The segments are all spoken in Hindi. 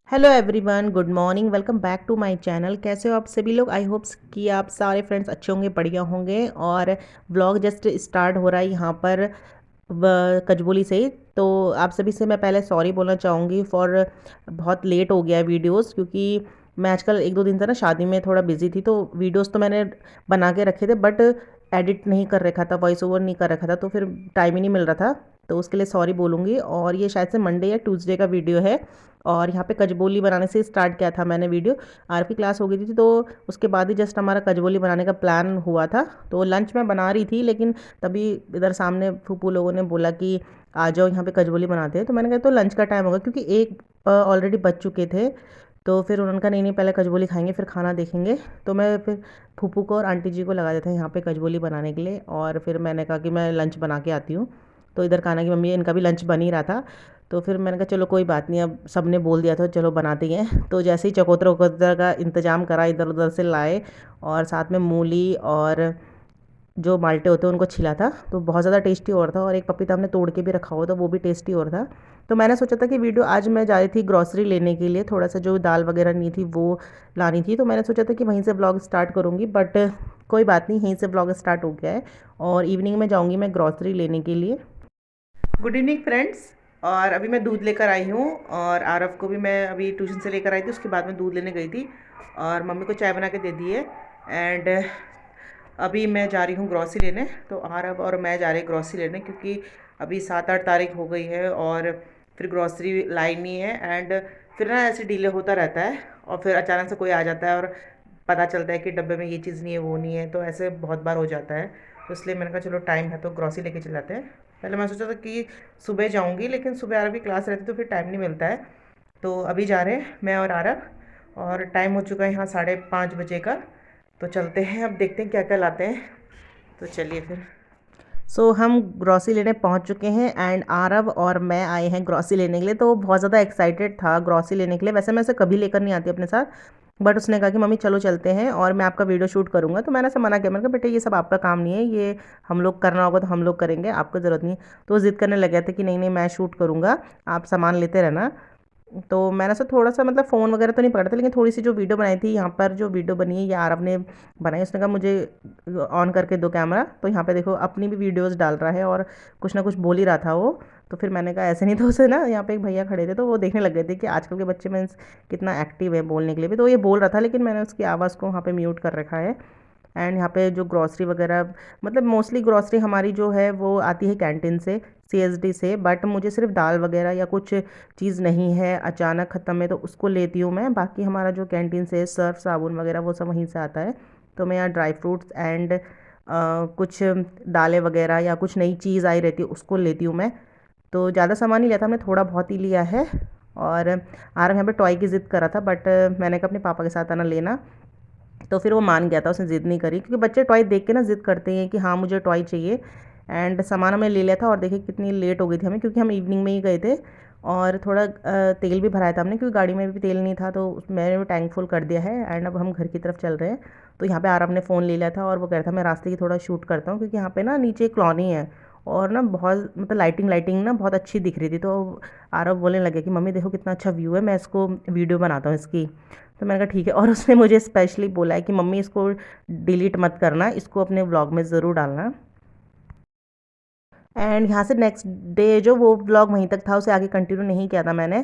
Hello everyone, good morning. Welcome back to my channel. कैसे हो आप सभी लोग? आई होप्स कि आप सारे फ्रेंड्स अच्छे होंगे, बढ़िया होंगे। और व्लॉग जस्ट स्टार्ट हो रहा है यहाँ पर कजबोली से। तो आप सभी से मैं पहले सॉरी बोलना चाहूँगी फॉर बहुत लेट हो गया है वीडियोस, क्योंकि मैं आजकल एक दो दिन से ना शादी में थोड़ा बिजी थी। तो वीडियोस तो मैंने बना के रखे थे, बट एडिट नहीं कर रखा था, वॉइस ओवर नहीं कर रखा था, तो फिर टाइम ही नहीं मिल रहा था। तो उसके लिए सॉरी बोलूँगी। और ये शायद से मंडे या ट्यूसडे का वीडियो है। और यहाँ पे कजबोली बनाने से स्टार्ट किया था मैंने वीडियो। आर की क्लास हो गई थी, तो उसके बाद ही जस्ट हमारा कजबोली बनाने का प्लान हुआ था। तो लंच में बना रही थी, लेकिन तभी इधर सामने फूफू लोगों ने बोला कि आ जाओ यहाँ पे कजबोली बनाते हैं। तो मैंने कहा तो लंच का टाइम होगा, क्योंकि एक ऑलरेडी बज चुके थे। तो फिर उन्होंने कहा नहीं नहीं, पहले कजबोली खाएंगे फिर खाना देखेंगे। तो मैं फिर फूफू को और आंटी जी को लगा देता यहाँ पे कजबोली बनाने के लिए। और फिर मैंने कहा कि मैं लंच बना के आती हूँ। तो इधर खाना की मम्मी, इनका भी लंच बन ही रहा था। तो फिर मैंने कहा चलो कोई बात नहीं, अब सब ने बोल दिया था चलो बनाते ही हैं। तो जैसे ही चकोतरा वकोतरा का इंतज़ाम करा, इधर उधर से लाए, और साथ में मूली और जो माल्टे होते हैं उनको छिला था। तो बहुत ज़्यादा टेस्टी हो रहा था। और एक पपीता हमने तोड़ के भी रखा हुआ था, वो भी टेस्टी हो रहा था। तो मैंने सोचा था कि वीडियो, आज मैं जा रही थी ग्रॉसरी लेने के लिए, थोड़ा सा जो दाल वगैरह नहीं थी वो लानी थी। तो मैंने सोचा था कि वहीं से ब्लॉग स्टार्ट करूँगी, बट कोई बात नहीं, यहीं से ब्लॉग स्टार्ट हो गया है। और इवनिंग में जाऊँगी मैं ग्रॉसरी लेने के लिए। Good evening friends. और अभी मैं दूध लेकर आई हूँ, और आरव को भी मैं अभी ट्यूशन से लेकर आई थी, उसके बाद मैं दूध लेने गई थी। और मम्मी को चाय बना के दे दी है। एंड अभी मैं जा रही हूँ ग्रॉसरी लेने। तो आरव और मैं जा रहे हैं ग्रॉसरी लेने, क्योंकि अभी 7-8 तारीख हो गई है और फिर ग्रॉसरी लाई नहीं है। एंड फिर ना ऐसे डिले होता रहता है, और फिर अचानक से कोई आ जाता है और पता चलता है कि डब्बे में ये चीज़ नहीं है, वो नहीं है। तो ऐसे बहुत बार हो जाता है। तो इसलिए मैंने कहा चलो टाइम है तो ग्रॉसरी लेके चलाते हैं। पहले मैं सोचा था कि सुबह जाऊंगी, लेकिन सुबह आरव की क्लास रहती तो फिर टाइम नहीं मिलता है। तो अभी जा रहे हैं मैं और आरव। और टाइम हो चुका है यहाँ 5:30 बजे का। तो चलते हैं, अब देखते हैं क्या क्या लाते हैं। तो चलिए फिर। हम ग्रॉसरी लेने पहुंच चुके हैं, एंड आरव और मैं आए हैं ग्रॉसरी लेने के लिए। तो वो बहुत ज़्यादा एक्साइटेड था ग्रॉसरी लेने के लिए। वैसे मैं उसे कभी लेकर नहीं आती अपने साथ, बट उसने कहा कि मम्मी चलो चलते हैं और मैं आपका वीडियो शूट करूंगा। तो मैंने ऐसे मना किया, मैंने कहा बेटे ये सब आपका काम नहीं है, ये हम लोग करना होगा तो हम लोग करेंगे, आपको ज़रूरत नहीं। तो वो ज़िद करने लग गया था कि नहीं नहीं मैं शूट करूँगा, आप सामान लेते रहना। तो मैंने से थोड़ा सा मतलब फ़ोन वगैरह तो नहीं पकड़ा था, लेकिन थोड़ी सी जो वीडियो बनाई थी, यहाँ पर जो वीडियो बनी है ये आरव ने बनाई। उसने कहा मुझे ऑन करके दो कैमरा। तो यहाँ पे देखो अपनी भी वीडियोस डाल रहा है, और कुछ ना कुछ बोल ही रहा था वो। तो फिर मैंने कहा ऐसे नहीं। तो उसे ना यहाँ पे एक भैया खड़े थे, तो वो देखने लग गए थे कि आजकल के बच्चे में कितना एक्टिव है बोलने के लिए भी। तो ये बोल रहा था, लेकिन मैंने उसकी आवाज़ को वहाँ पे म्यूट कर रखा है। एंड यहाँ पे जो ग्रॉसरी वगैरह, मतलब मोस्टली ग्रॉसरी हमारी जो है वो आती है कैंटीन से, सीएसडी से। बट मुझे सिर्फ दाल वगैरह या कुछ चीज़ नहीं है, अचानक ख़त्म है, तो उसको लेती हूँ मैं। बाकी हमारा जो कैंटीन से सर्फ साबुन वगैरह वो सब वहीं से आता है। तो मैं यहाँ ड्राई फ्रूट्स एंड कुछ दालें वगैरह या कुछ नई चीज़ आई रहती है उसको लेती हूँ मैं। तो ज़्यादा सामान नहीं लिया था हमने, थोड़ा बहुत ही लिया है। और आरव यहाँ पे टॉय की ज़िद कर रहा था, बट मैंने कहा अपने पापा के साथ आना लेना। तो फिर वो मान गया था, उसने ज़िद नहीं करी, क्योंकि बच्चे टॉय देख के ना ज़िद करते हैं कि हाँ मुझे टॉय चाहिए। एंड सामान हमने ले लिया था, और देखिए कितनी लेट हो गई थी हमें, क्योंकि हम इवनिंग में ही गए थे। और थोड़ा तेल भी भराया था हमने, क्योंकि गाड़ी में भी तेल नहीं था, तो मैंने भी टैंक फुल कर दिया है। एंड अब हम घर की तरफ चल रहे हैं। तो यहाँ पे आरव ने फ़ोन ले लिया था, और वो कह रहा था मैं रास्ते की थोड़ा शूट करता हूँ, क्योंकि यहाँ पे ना नीचे एक कॉलोनी है, और ना बहुत मतलब लाइटिंग लाइटिंग ना बहुत अच्छी दिख रही थी। तो आरव बोलने लगे कि मम्मी देखो कितना अच्छा व्यू है, मैं इसको वीडियो बनाता हूँ इसकी। तो मैंने कहा ठीक है। और उसने मुझे स्पेशली बोला है कि मम्मी इसको डिलीट मत करना, इसको अपने व्लॉग में ज़रूर डालना। एंड यहाँ से नेक्स्ट डे जो वो व्लॉग वहीं तक था, उसे आगे कंटिन्यू नहीं किया था मैंने।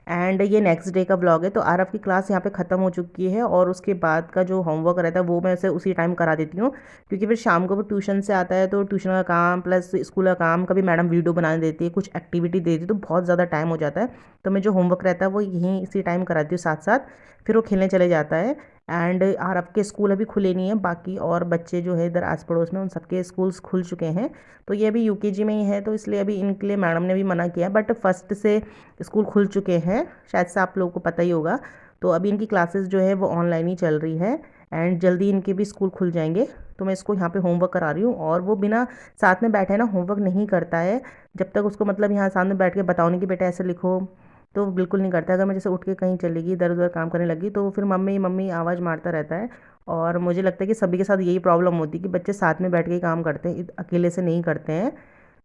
एंड ये नेक्स्ट डे का व्लॉग है। तो आरव की क्लास यहाँ पे ख़त्म हो चुकी है, और उसके बाद का जो होमवर्क रहता है वो मैं उसे उसी टाइम करा देती हूँ, क्योंकि फिर शाम को वो ट्यूशन से आता है, तो ट्यूशन का काम प्लस स्कूल का काम, कभी मैडम वीडियो बनाने देती है, कुछ एक्टिविटी दे देती है, तो बहुत ज़्यादा टाइम हो जाता है। तो मैं जो होमवर्क रहता है वो यहीं इसी टाइम कराती हूँ साथ साथ। फिर वो खेलने चले जाता है। एंड आरव के स्कूल अभी खुले नहीं है, बाकी और बच्चे जो है इधर आस पड़ोस में उन सबके स्कूल्स खुल चुके हैं। तो ये अभी यूकेजी में ही है, तो इसलिए अभी इनके लिए मैडम ने भी मना किया, बट फर्स्ट से स्कूल खुल चुके हैं, शायद से आप लोगों को पता ही होगा। तो अभी इनकी क्लासेस जो है वो ऑनलाइन ही चल रही है। एंड जल्दी इनके भी स्कूल खुल जाएंगे। तो मैं इसको यहाँ पे होमवर्क करा रही हूँ, और वो बिना साथ में बैठे ना होमवर्क नहीं करता है। जब तक उसको मतलब यहाँ सामने बैठ के बताओ नहीं कि बेटा ऐसे लिखो, तो वो बिल्कुल नहीं करता है। अगर मैं जैसे उठ के कहीं चलेगी, इधर उधर काम करने लगी, तो फिर मम्मी मम्मी आवाज़ मारता रहता है। और मुझे लगता है कि सभी के साथ यही प्रॉब्लम होती है कि बच्चे साथ में बैठ के ही काम करते हैं, अकेले से नहीं करते हैं।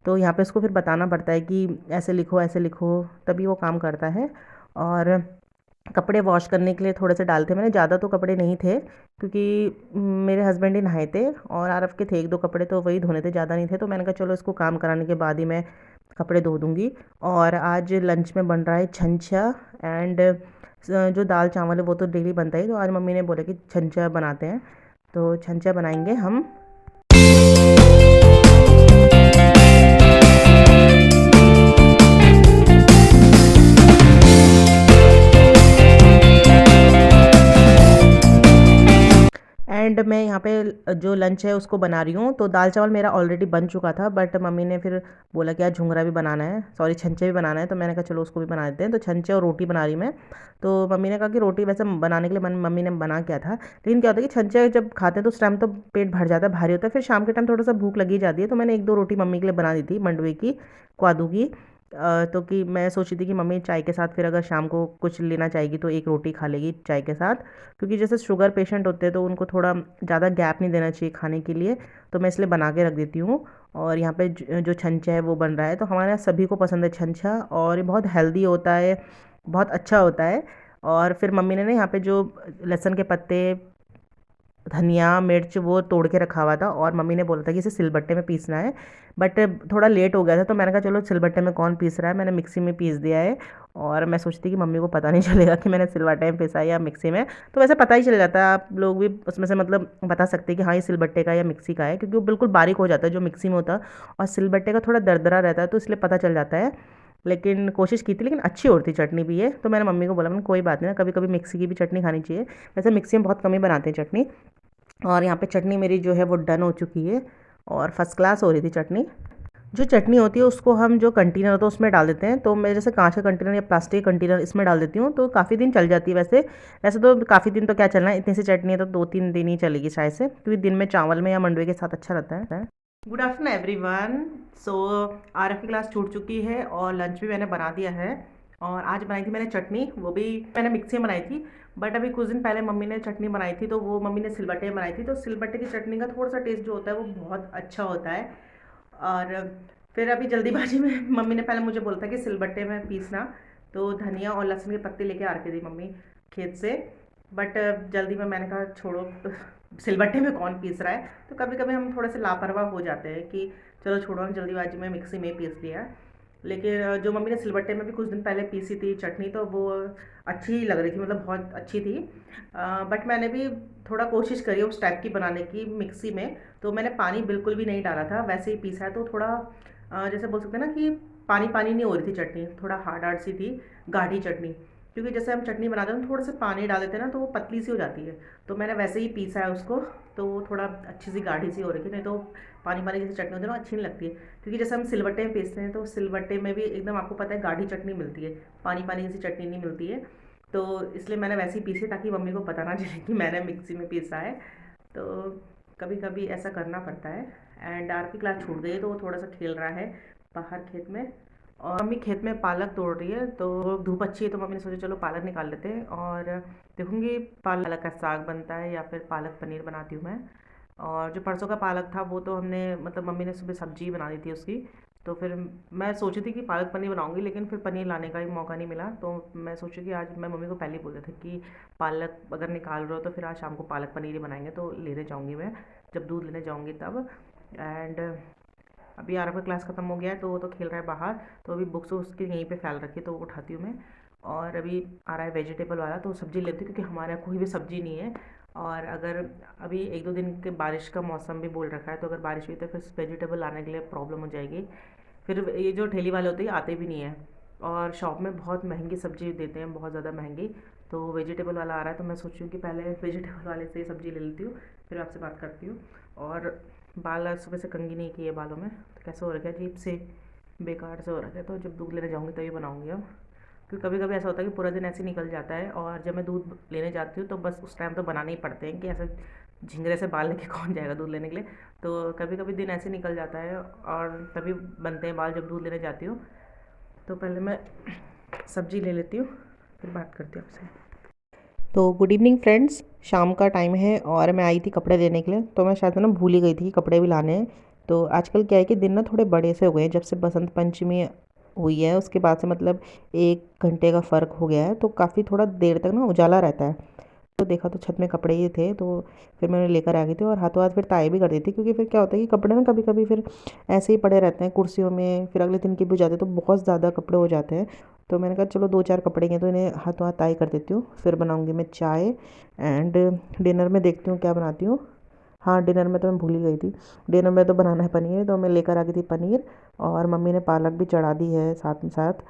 तो यहाँ पे उसको फिर बताना पड़ता है कि ऐसे लिखो तभी वो काम करता है। और कपड़े वॉश करने के लिए थोड़े से डालते मैंने, ज़्यादा तो कपड़े नहीं थे क्योंकि मेरे हस्बैंड ही नहाए थे और आरफ के थे एक दो कपड़े, तो वही धोने थे, ज़्यादा नहीं थे। तो मैंने कहा चलो इसको काम कराने के बाद ही मैं कपड़े धो दूँगी। और आज लंच में बन रहा है छंछा एंड जो दाल चावल है वो तो डेली बनता ही, तो आज मम्मी ने बोला कि छंछा बनाते हैं, तो छंछा बनाएंगे हम। एंड मैं यहाँ पे जो लंच है उसको बना रही हूँ। तो दाल चावल मेरा ऑलरेडी बन चुका था, बट मम्मी ने फिर बोला कि आज झुंगरा भी बनाना है, सॉरी छंचे भी बनाना है, तो मैंने कहा चलो उसको भी बना देते हैं। तो छंचे और रोटी बना रही मैं। तो मम्मी ने कहा कि रोटी वैसे बनाने के लिए मम्मी ने बना क्या था, लेकिन क्या होता है कि छंचे जब खाते हैं तो उस टाइम तो पेट भर जाता है, भारी होता है, फिर शाम के टाइम थोड़ा सा भूख लगी जाती है। तो मैंने एक दो रोटी मम्मी के लिए बना दी थी मंडवे की, क्वादू की। तो कि मैं सोची थी कि मम्मी चाय के साथ फिर अगर शाम को कुछ लेना चाहेगी तो एक रोटी खा लेगी चाय के साथ, क्योंकि जैसे शुगर पेशेंट होते हैं तो उनको थोड़ा ज़्यादा गैप नहीं देना चाहिए खाने के लिए, तो मैं इसलिए बना के रख देती हूँ। और यहाँ पे जो छंछा है वो बन रहा है, तो हमारे यहाँ सभी को पसंद है छंछा, और ये बहुत हेल्दी होता है, बहुत अच्छा होता है। और फिर मम्मी ने ना यहाँ पे जो लहसुन के पत्ते, धनिया मिर्च वो तोड़ के रखा हुआ था, और मम्मी ने बोला था कि इसे सिलबट्टे में पीसना है, बट थोड़ा लेट हो गया था, तो मैंने कहा चलो सिलबट्टे में कौन पीस रहा है, मैंने मिक्सी में पीस दिया है। और मैं सोचती कि मम्मी को पता नहीं चलेगा कि मैंने सिलबट्टे में पीसा है या मिक्सी में, तो वैसे पता ही चल जाता है, आप लोग भी उसमें से मतलब बता सकते हैं कि हाँ ये सिलबट्टे का या मिक्सी का है, क्योंकि वो बिल्कुल बारीक हो जाता है जो मिक्सी में होता है, और सिलबट्टे का थोड़ा दरदरा रहता है, तो इसलिए पता चल जाता है। लेकिन कोशिश की थी, लेकिन अच्छी होती चटनी भी है, तो मैंने मम्मी को बोला मैंने कोई बात नहीं ना, कभी कभी मिक्सी की भी चटनी खानी चाहिए। वैसे मिक्सी में बहुत कम ही बनाते हैं चटनी। और यहाँ पे चटनी मेरी जो है वो डन हो चुकी है, और फर्स्ट क्लास हो रही थी चटनी। जो चटनी होती है उसको हम जो कंटेनर होता है उसमें डाल देते हैं, तो मैं जैसे कांच का कंटेनर या प्लास्टिक कंटेनर इसमें डाल देती हूँ, तो काफ़ी दिन चल जाती है। वैसे वैसे तो काफ़ी दिन तो क्या चलना है, इतनी सी चटनी है तो 2-3 दिन ही चलेगी शायद से, क्योंकि दिन में चावल में या मंडवे के साथ अच्छा रहता है। Good afternoon everyone. So RF की क्लास छूट चुकी है और लंच भी मैंने बना दिया है। और आज बनाई थी मैंने चटनी, वो भी मैंने मिक्सी में बनाई थी, बट अभी कुछ दिन पहले मम्मी ने चटनी बनाई थी, तो वो मम्मी ने सिलबट्टे में बनाई थी, तो सिलबट्टे की चटनी का थोड़ा सा टेस्ट जो होता है वो बहुत अच्छा होता है। और फिर अभी जल्दीबाजी में मम्मी ने पहले मुझे बोला था कि सिलबट्टे में पीसना, तो धनिया और लहसुन के पत्ते लेके आ रखे थे मम्मी खेत से, बट जल्दी में मैंने कहा छोड़ो सिलबट्टे में कौन पीस रहा है। तो कभी कभी हम थोड़े से लापरवाह हो जाते हैं कि चलो छोड़ो, हम जल्दीबाजी में मिक्सी में पीस लिया। लेकिन जो मम्मी ने सिलबट्टे में भी कुछ दिन पहले पीसी थी चटनी, तो वो अच्छी ही लग रही थी, मतलब बहुत अच्छी थी। बट मैंने भी थोड़ा कोशिश करी उस टाइप की बनाने की मिक्सी में, तो मैंने पानी बिल्कुल भी नहीं डाला था, वैसे ही पीसा है, तो थोड़ा जैसे बोल सकते हैं ना कि पानी पानी नहीं हो रही थी चटनी, थोड़ा हार्ड हार्ड सी थी, गाढ़ी चटनी। क्योंकि जैसे हम चटनी बनाते हैं तो थोड़ा सा पानी डाल देते हैं ना, तो वो पतली सी हो जाती है, तो मैंने वैसे ही पीसा है उसको, तो वो थोड़ा अच्छी सी गाढ़ी सी हो रही थी, नहीं तो पानी पानी जैसी चटनी होती है ना अच्छी नहीं लगती है। क्योंकि जैसे हम सिलबट्टे में पीसते हैं तो सिलबट्टे में भी एकदम आपको पता है गाढ़ी चटनी मिलती है, पानी पानी जैसी चटनी नहीं मिलती है। तो इसलिए मैंने वैसे ही पीसी ताकि मम्मी को पता ना चले कि मैंने मिक्सी में पीसा है। तो कभी कभी ऐसा करना पड़ता है। एंड आर की क्लास छूट गई है, तो वो थोड़ा सा खेल रहा है बाहर खेत में। और मम्मी खेत में पालक तोड़ रही है, तो धूप अच्छी है तो मम्मी ने सोचा चलो पालक निकाल लेते हैं, और देखूंगी पालक का साग बनता है या फिर पालक पनीर बनाती हूँ मैं। और जो परसों का पालक था वो तो हमने मतलब मम्मी ने सुबह सब्जी बना दी थी उसकी, तो फिर मैं सोची थी कि पालक पनीर बनाऊंगी, लेकिन फिर पनीर लाने का ही मौका नहीं मिला, तो मैं सोची कि आज मैं मम्मी को पहले ही बोल दिया था कि पालक अगर निकाल रहे हो तो फिर आज शाम को पालक पनीर ही बनाएंगे, तो लेने जाऊँगी मैं जब दूध लेने जाऊँगी तब। एंड अभी आरव का क्लास ख़त्म हो गया है, तो वो तो खेल रहा है बाहर, तो अभी बुक्स उसकी यहीं पे फैल रखी है, तो वो उठाती हूँ मैं। और अभी आ रहा है वेजिटेबल वाला, तो सब्ज़ी लेती हूँ क्योंकि हमारे यहाँ कोई भी सब्ज़ी नहीं है। और अगर अभी 1-2 दिन के बारिश का मौसम भी बोल रखा है, तो अगर बारिश हुई तो फिर वेजिटेबल लाने के लिए प्रॉब्लम हो जाएगी। फिर ये जो ठेली वाले होते हैं ये आते भी नहीं है, और शॉप में बहुत महंगी सब्ज़ी देते हैं, बहुत ज़्यादा महंगी। तो वेजिटेबल वाला आ रहा है, तो मैं सोच रही हूँ कि पहले वेजिटेबल वाले से सब्ज़ी ले लेती हूँ, फिर आपसे बात करती हूँ। और बाल आज सुबह से कंघी नहीं किए बालों में, तो कैसे हो रखा है अजीब से, बेकार से हो रखा है, तो जब दूध लेने जाऊँगी तभी बनाऊँगी अब। क्योंकि कभी कभी ऐसा होता है कि पूरा दिन ऐसे ही निकल जाता है, और जब मैं दूध लेने जाती हूँ तो बस उस टाइम तो बनाने ही पड़ते हैं, कि ऐसे झिंगरे से बाल लेके कौन जाएगा दूध लेने के लिए। तो कभी कभी दिन ऐसे निकल जाता है और तभी बनते हैं बाल जब दूध लेने जाती हूँ। तो पहले मैं सब्ज़ी ले लेती हूँ, फिर बात करती हूँ आपसे। तो गुड इवनिंग फ्रेंड्स, शाम का टाइम है और मैं आई थी कपड़े लेने के लिए, तो मैं शायद ना भूल ही गई थी कि कपड़े भी लाने हैं। तो आजकल क्या है कि दिन ना थोड़े बड़े से हो गए हैं, जब से बसंत पंचमी हुई है उसके बाद से, मतलब 1 घंटे का फ़र्क हो गया है, तो काफ़ी थोड़ा देर तक ना उजाला रहता है। तो देखा तो छत में कपड़े ही थे, तो फिर मैंने लेकर आ गई थी और हाथों हाथ फिर ताई भी कर दी थी, क्योंकि फिर क्या होता है कि कपड़े ना कभी कभी फिर ऐसे ही पड़े रहते हैं कुर्सियों में, फिर अगले दिन के भी हो जाते हैं, तो बहुत ज़्यादा कपड़े हो जाते हैं। तो मैंने कहा चलो 2-4 कपड़े हैं तो इन्हें हाथों हाथ ताई कर देती हूँ, फिर बनाऊँगी मैं चाय। एंड डिनर में देखती हूँ क्या बनाती हूँ। हाँ, डिनर में तो मैं भूल ही गई थी। डिनर में तो बनाना है पनीर, तो मैं लेकर आ गई थी पनीर, और मम्मी ने पालक भी चढ़ा दी है साथ में साथ।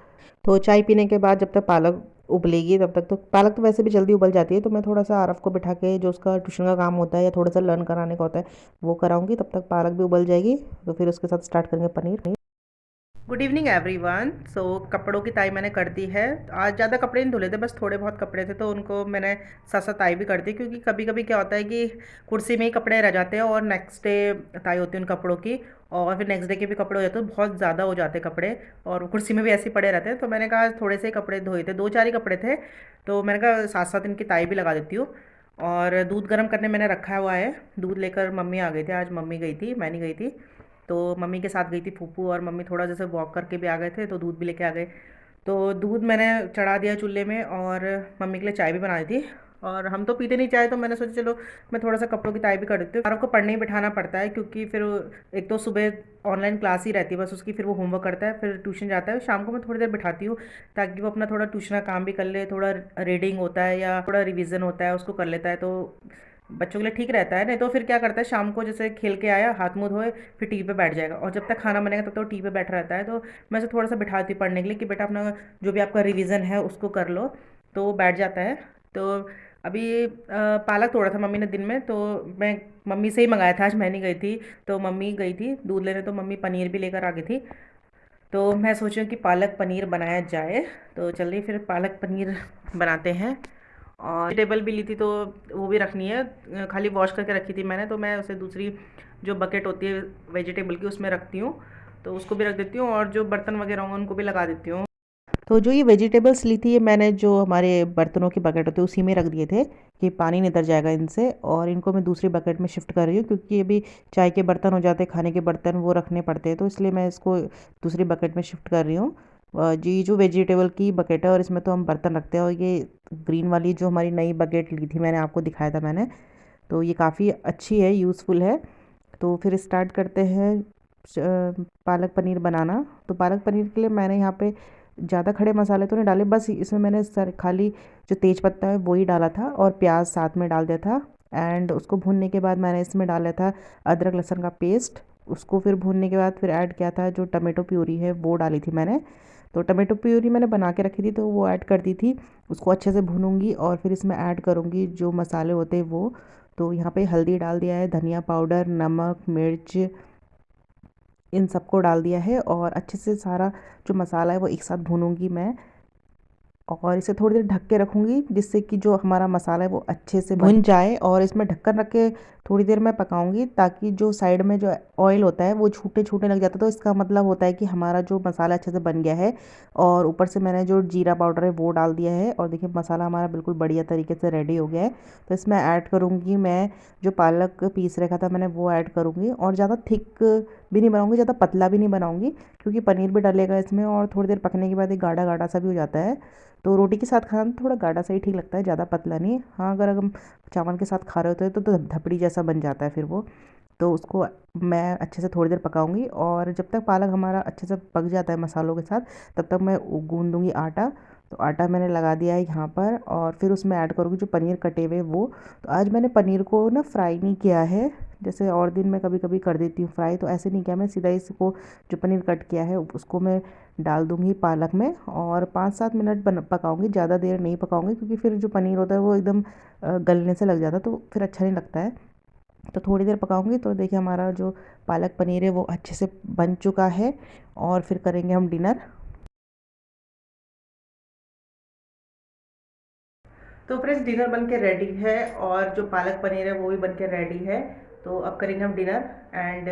तो चाय पीने के बाद जब तक पालक उबलेगी तब तक, तो पालक तो वैसे भी जल्दी उबल जाती है, तो मैं थोड़ा सा आरव को बिठा के जो उसका ट्यूशन का काम होता है या थोड़ा सा लर्न कराने का होता है वो कराऊंगी, तब तक पालक भी उबल जाएगी। तो फिर उसके साथ स्टार्ट करेंगे पनीर। Good evening everyone. सो कपड़ों की ताई मैंने कर दी है। आज ज़्यादा कपड़े नहीं धुले थे, बस थोड़े बहुत कपड़े थे, तो उनको मैंने साथ साथ ताई भी कर दी, क्योंकि कभी कभी क्या होता है कि कुर्सी में ही कपड़े रह जाते हैं और नेक्स्ट डे ताई होती है उन कपड़ों की, और फिर नेक्स्ट डे के भी कपड़े हो जाते हैं, तो बहुत ज़्यादा हो जाते हैं कपड़े, और कुर्सी में भी ऐसे ही पड़े रहते हैं। तो मैंने कहा थोड़े से ही कपड़े धोए थे, 2-4 ही कपड़े थे, तो मैंने कहा साथ साथ इनकी ताई भी लगा देती हूँ। और दूध गर्म करने मैंने रखा हुआ है। दूध लेकर मम्मी आ गई थी, आज मम्मी गई थी, मैं नहीं गई थी। तो मम्मी के साथ गई थी फूफू, और मम्मी थोड़ा जैसे वॉक करके भी आ गए थे, तो दूध भी लेके आ गए। तो दूध मैंने चढ़ा दिया चूल्हे में, और मम्मी के लिए चाय भी बना दी थी। और हम तो पीते नहीं चाय, तो मैंने सोचा चलो मैं थोड़ा सा कपड़ों की ताई भी कर देती हूँ। और आपको पढ़ने ही बिठाना पड़ता है, क्योंकि फिर एक तो सुबह ऑनलाइन क्लास ही रहती है बस उसकी, फिर वो होमवर्क करता है, फिर ट्यूशन जाता है। शाम को मैं थोड़ी देर बिठाती हूँ, ताकि वो अपना थोड़ा ट्यूशन का काम भी कर ले, थोड़ा रीडिंग होता है या थोड़ा रिवीजन होता है उसको कर लेता है, तो बच्चों के लिए ठीक रहता है। नहीं तो फिर क्या करता है, शाम को जैसे खेल के आया, हाथ मुंह धोए, फिर टीवी पे बैठ जाएगा, और जब तक खाना बनेगा तब तक वो टीवी पे बैठा रहता है। तो मैं उसे थोड़ा सा बिठाती हूँ पढ़ने के लिए, कि बेटा अपना जो भी आपका रिवीजन है उसको कर लो, तो वो बैठ जाता है। तो अभी पालक तोड़ा था मम्मी ने दिन में, तो मैं मम्मी से ही मंगाया था, आज मैं नहीं गई थी। तो मम्मी गई थी दूध लेने, तो मम्मी पनीर भी लेकर आ गई थी। तो मैं सोच रही हूँ कि पालक पनीर बनाया जाए, तो चलिए फिर पालक पनीर बनाते हैं। और वेजिटेबल भी ली थी, तो वो भी रखनी है, खाली वॉश करके रखी थी मैंने, तो मैं उसे दूसरी जो बकेट होती है वेजिटेबल की उसमें रखती हूँ, तो उसको भी रख देती हूँ, और जो बर्तन वगैरह होंगे उनको भी लगा देती हूँ। तो जो ये वेजिटेबल्स ली थी, ये मैंने जो हमारे बर्तनों की बकेट होती है उसी में रख दिए थे, कि पानी नितर जाएगा इनसे, और इनको मैं दूसरी बकेट में शिफ्ट कर रही हूँ, क्योंकि ये भी चाय के बर्तन हो जाते हैं, खाने के बर्तन वो रखने पड़ते हैं, तो इसलिए मैं इसको दूसरी बकेट में शिफ्ट कर रही हूँ। जी, जो वेजिटेबल की बकेट है, और इसमें तो हम बर्तन रखते हैं, और ये ग्रीन वाली जो हमारी नई बकेट ली थी मैंने आपको दिखाया था मैंने, तो ये काफ़ी अच्छी है, यूज़फुल है। तो फिर स्टार्ट करते हैं पालक पनीर बनाना। तो पालक पनीर के लिए मैंने यहाँ पे ज़्यादा खड़े मसाले तो नहीं डाले, बस इसमें मैंने सर खाली जो तेज पत्ता है वो ही डाला था, और प्याज साथ में डाल दिया था। एंड उसको भूनने के बाद मैंने इसमें डाला था अदरक लहसुन का पेस्ट। उसको फिर भूनने के बाद फिर ऐड किया था जो टमाटो प्यूरी है वो डाली थी मैंने। तो टमाटो प्यूरी मैंने बना के रखी थी, तो वो ऐड कर दी थी। उसको अच्छे से भूनूंगी, और फिर इसमें ऐड करूँगी जो मसाले होते हैं वो। तो यहाँ पे हल्दी डाल दिया है, धनिया पाउडर, नमक, मिर्च, इन सबको डाल दिया है, और अच्छे से सारा जो मसाला है वो एक साथ भूनूंगी मैं, और इसे थोड़ी देर ढक के रखूँगी, जिससे कि जो हमारा मसाला है वो अच्छे से भुन जाए। और इसमें ढक्कन रख के थोड़ी देर मैं पकाऊंगी, ताकि जो साइड में जो ऑयल होता है वो छूटे छूटने लग जाता है, तो इसका मतलब होता है कि हमारा जो मसाला अच्छे से बन गया है। और ऊपर से मैंने जो जीरा पाउडर है वो डाल दिया है, और देखिए मसाला हमारा बिल्कुल बढ़िया तरीके से रेडी हो गया है। तो इसमें ऐड करूँगी मैं जो पालक पीस रखा था मैंने वो ऐड करूँगी, और ज़्यादा थिक भी नहीं बनाऊँगी, ज़्यादा पतला भी नहीं बनाऊँगी, क्योंकि पनीर भी डलेगा इसमें, और थोड़ी देर पकने के बाद एक गाढ़ा गाढ़ा सा भी हो जाता है। तो रोटी के साथ खाना तो थोड़ा गाढ़ा सा ही ठीक लगता है, ज़्यादा पतला नहीं। हाँ, अगर हम चावल के साथ खा रहे होते हैं तो धपड़ी जैसा बन जाता है फिर वो। तो उसको मैं अच्छे से थोड़ी देर पकाऊंगी, और जब तक पालक हमारा अच्छे से पक जाता है मसालों के साथ, तब तक मैं गूंद दूंगी आटा। तो आटा मैंने लगा दिया है यहाँ पर, और फिर उसमें ऐड करूँगी जो पनीर कटे हुए वो। तो आज मैंने पनीर को ना फ्राई नहीं किया है, जैसे और दिन मैं कभी कभी कर देती हूँ फ्राई, तो ऐसे नहीं किया, मैं सीधा इसको जो पनीर कट किया है उसको मैं डाल दूँगी पालक में, और 5-7 मिनट पकाऊँगी, ज़्यादा देर नहीं पकाऊँगी, क्योंकि फिर जो पनीर होता है वो एकदम गलने से लग जाता है, तो फिर अच्छा नहीं लगता है। तो थोड़ी देर पकाऊंगी, तो देखिए हमारा जो पालक पनीर है वो अच्छे से बन चुका है, और फिर करेंगे हम डिनर। तो फ्रेंड्स, डिनर बन के रेडी है, और जो पालक पनीर है वो भी बन के रेडी है। तो अब करेंगे हम डिनर। एंड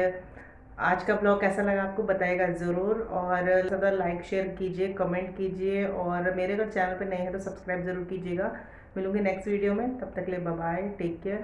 आज का ब्लॉग कैसा लगा आपको बताइएगा ज़रूर, और ज़्यादा लाइक शेयर कीजिए, कमेंट कीजिए, और मेरे अगर चैनल पे नए हैं तो सब्सक्राइब ज़रूर कीजिएगा। मिलूंगी नेक्स्ट वीडियो में, तब तक के लिए बाय बाय, टेक केयर।